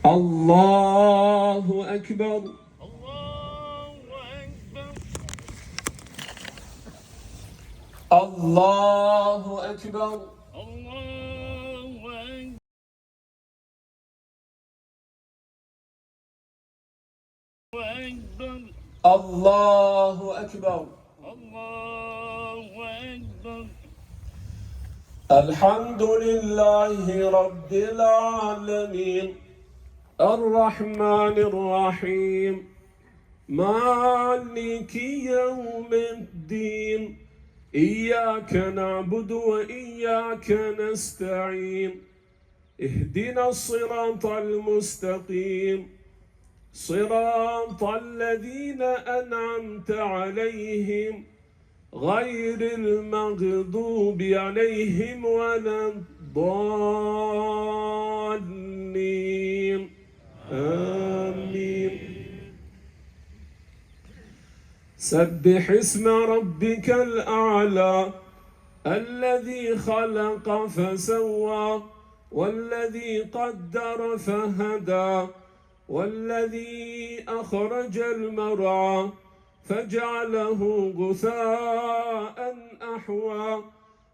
Allahu Akbar. Allahu Akbar. Allahu Akbar. Alhamdulillahi Rabbil Alamin. الرحمن الرحيم مالك يوم الدين إياك نعبد وإياك نستعين اهدنا الصراط المستقيم صراط الذين أنعمت عليهم غير المغضوب عليهم ولا الضالين آمين. سبح اسم ربك الأعلى الذي خلق فسوى والذي قدر فهدى والذي أخرج المرعى فجعله غثاء أحوى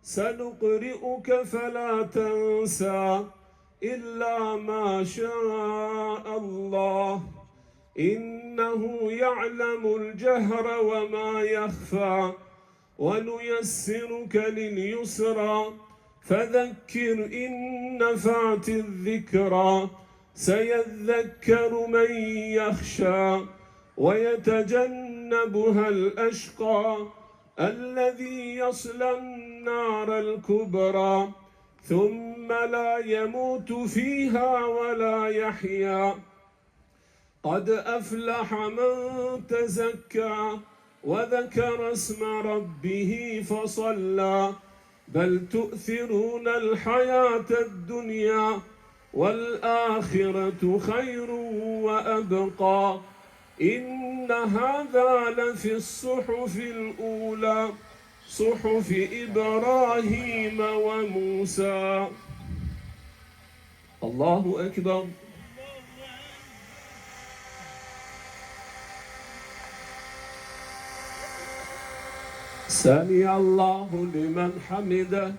سنقرئك فلا تنسى إلا ما شاء الله إنه يعلم الجهر وما يخفى ونيسرك لليسرى فذكر إن نفعت الذكرى سيذكر من يخشى ويتجنبها الأشقى الذي يصلى النار الكبرى ثم لا يموت فيها ولا يحيا قد أفلح من تزكى وذكر اسم ربه فصلى بل تؤثرون الحياة الدنيا والآخرة خير وأبقى إن هذا لفي الصحف الأولى صحف إبراهيم وموسى. الله أكبر. سمع الله لمن حمده.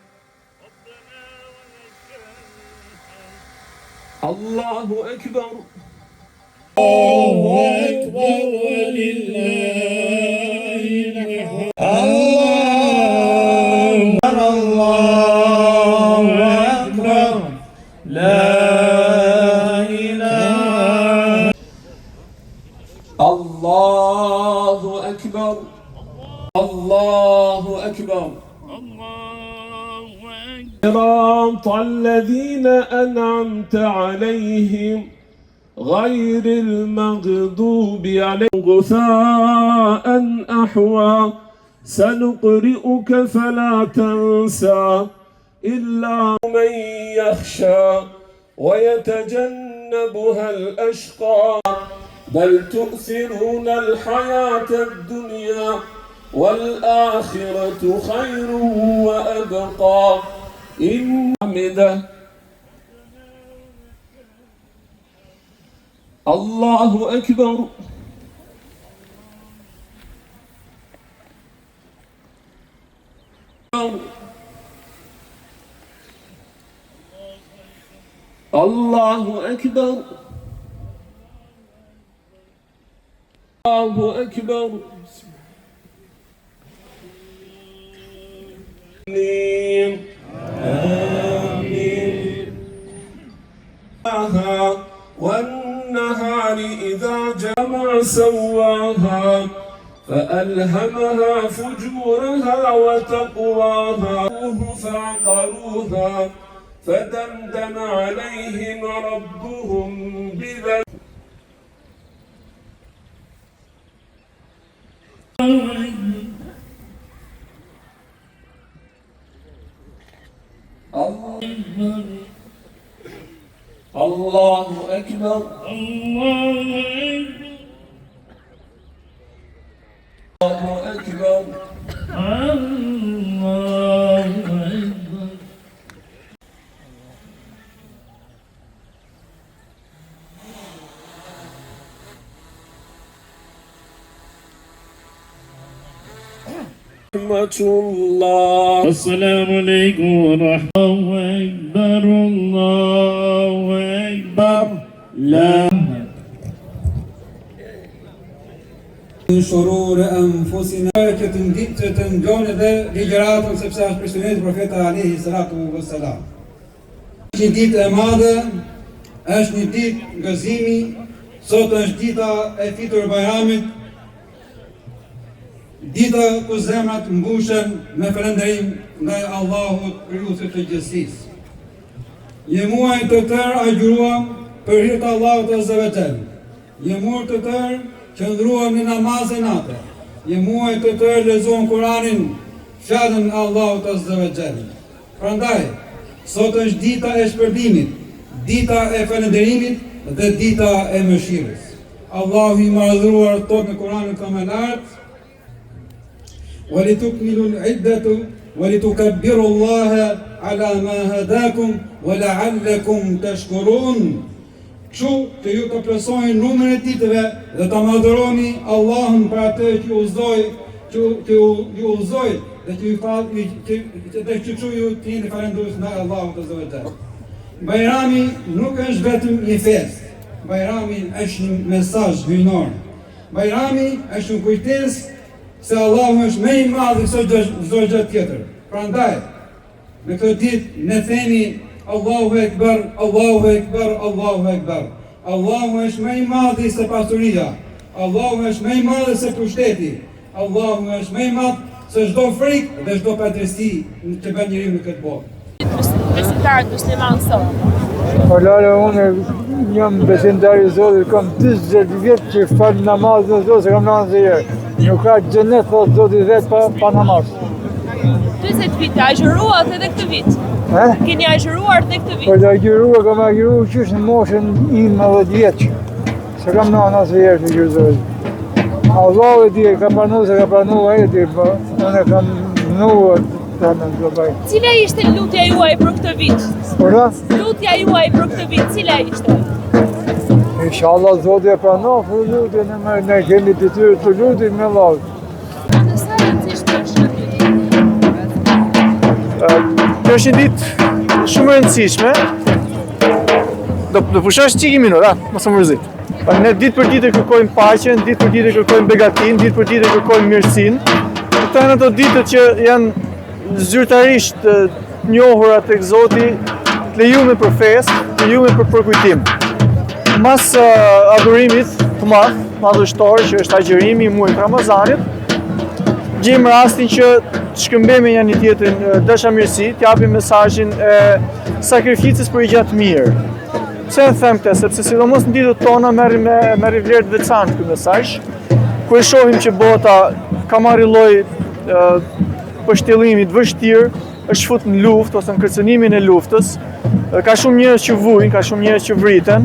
الله أكبر. الله أكبر ولله الحمد. الله أكبر لا إله. الله أكبر. الله أكبر. صراط الذين أنعمت عليهم غير المغضوب عليهم غثاء أحوى سنقرئك فلا تنسى إلا من يخشى ويتجنبها الأشقى بل تؤثرون الحياة الدنيا والآخرة خير وأبقى إن حمده. الله أكبر. الله أكبر. الله أكبر. آمين. آمين. والنهار إذا جمع سواها فألهمها فجورها وتقواها فعقروها فدمدم عليهم ربهم بذنبهم. الله أكبر. الله أكبر. الله أكبر. Rahmatullah. Assalamu alaikum wa rahmatullahi Allahu Akbar. La Min shururi anfusina që të ndiqë të ngjone dhe ligjëratën sepse është për sunetin e profetit alayhi salatu wassalam. Një ditë e madhe, është një ditë gëzimi, sot është dita e fitur Bajramit, dita ku zemrat mbushen me falënderim ndaj Allahut krijuesit të gjithësisë. Një muaj të tërë agjëruam për hir të Allahut azza wa jall. Një muaj të tërë qëndruam në namaz e natë. Një muaj të tërë lexuam Kur'anin, fjalën e Allahut azza wa jall. Prandaj, sot është dita e shpërblimit, dita e falënderimit dhe dita e mëshirës. Allahu i madhëruar thot në Kur'anin tonë lart: وَلِتُكْمِلُوا الْعِدَّةَ وَلِتُكَبِّرُوا اللَّهَ عَلَى مَا هَدَاكُمْ وَلَعَلَّكُمْ تَشْكُرُونَ. Kështu që ju të plotësoni numrin e ditëve dhe ta madhëroni Allahun për atë që ju udhëzoi dhe që ju falë që ju të jeni falëndërues ndaj Allahut azza wa jall. Bajrami nuk është vetëm një festë. Bajrami është një mesazh hyjnor. Bajrami është një kujtesë se Allahu është më i madh se çdo gjë tjetër. Prandaj, në këtë ditë ne themi Allahu Ekber, Allahu Ekber, Allahu Ekber. Allahu është më i madh se pasuria. Allahu është më i madh se pushteti. Allahu është më i madh se çdo frikë dhe çdo padrejti që bën njeriu në këtë botë. Besimtarët musliman sot. Falare, unë jam besimtar i Zotit, kam 40 vjet që fal namazin e Zotit, kam namaz e herë. Nuk ka xhenet thot Zoti vet pa namaz. 40 vite, agjëruat edhe këtë vit. Keni agjëruar edhe këtë vit. Po da agjëruar, kam agjëruar qysh në moshën 11 vjeç. Se kam namaz e herë të gjëzoj. Allahu e di, ka pranuar se ka pranuar ai di, po unë kam nuar ta në global. Cila ishte lutja juaj për këtë vit? Ora? Lutja juaj për këtë vit, cila ishte? Inshallah Zoti e pranon lutjen ne kemi detyrë të lutim me Allah. Në sa rëndësishme është këtë vit? Kjo është një ditë shumë e rëndësishme. Do pushosh çiki minuta, mos më rrezit. Ne ditë për ditë kërkojmë paqen, ditë për ditë kërkojmë begatinë, ditë për ditë kërkojmë mirësinë. Këto janë ato ditët që janë zyrtarisht njohura tek Zoti, të lejuara për festë, të lejuara për përkujtim. Mas adhurimit të madhështor, që është agjërimi i muajit Ramazanit, gjejmë rastin që të shkëmbejmë një tjetrin dashamirësi, të japim mesazhin e sakrificës për një gjë të mirë. Pse e them këtë? Sepse sidomos në ditët tona merri vlerë të veçantë ky mesazh, ku e shohim që bota ka marrë lloj pështjellimi të vështirë, është fut në luftë ose në kërcënimin e luftës, ka shumë njerëz që vujnë, ka shumë njerëz që vriten.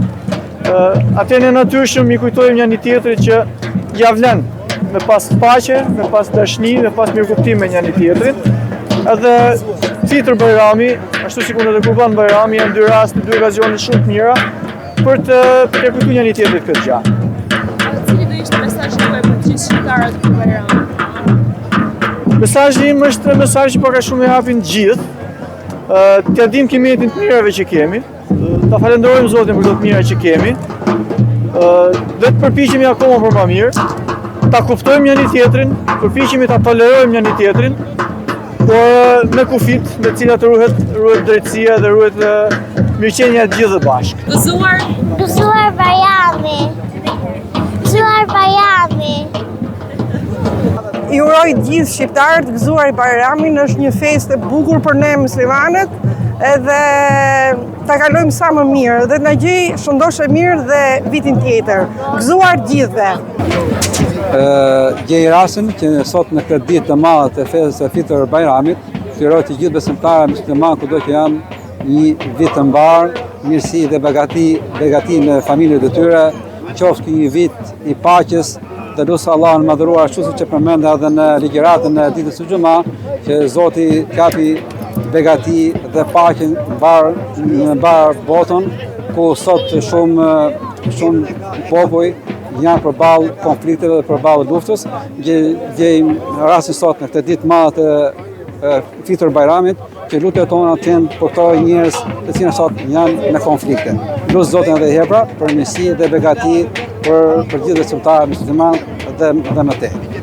Atë në natyrshëm i kujtojmë një tjetrit që ja vlen me pas paqe, me pas dashni, me pas mirëkuptim me një tjetrin. Edhe fitër Bajrami, ashtu si kur në të kurban Bajrami, janë dy raste, dy okazione shumë të mira për të kujtuar një tjetrit këtë gjë. Cili do ishte mesazhi juaj për të gjithë shqiptarët për Bajram? Mesazhi im është mesazh që ka shumë e japin gjithë. T'ja dim kimetin të mirave që kemi, ta falenderojmë Zotin për të mira që kemi, dhe të përpiqemi akoma për më mirë, ta kuptojmë një tjetrin, përpiqemi ta tolerojmë një tjetrin, por me kufit, me cilat ruhet drejtësia dhe ruhet mirëqenia e gjithë bashkë. Gëzuar Bajrami. Gëzuar Bajrami. I uroj gjithë shqiptarët gëzuar Bajramin, është një festë e bukur për ne muslimanët, edhe ta kalojmë sa më mirë dhe na gjej shëndoshë mirë dhe vitin tjetër. Gëzuar gjithëve. Gjej rastin që sot në këtë ditë të madhe të festës së fitër Bajramit, të uroj të gjithë besimtarët musliman kudo që janë një vit të mbar, mirësi dhe begati me familjet e tyre, qoftë një vit i paqes. Dhe lusë Allah në madhëruar ashtu siç e përmendë edhe në ligjëratën e ditës së Xuma, që Zoti kapi begati dhe paqen në bar botën, ku sot shumë popull janë përballë konflikteve dhe përballë luftës. Gjejmë rastin sot në këtë ditë madhe të Fitur Bajramit, që lutjet tona të jenë për këto njerëz të cilët sot janë në konflikte. Lut Zotin edhe herë për mirësi dhe begati për gjithë besimtarët musliman dhe më tej.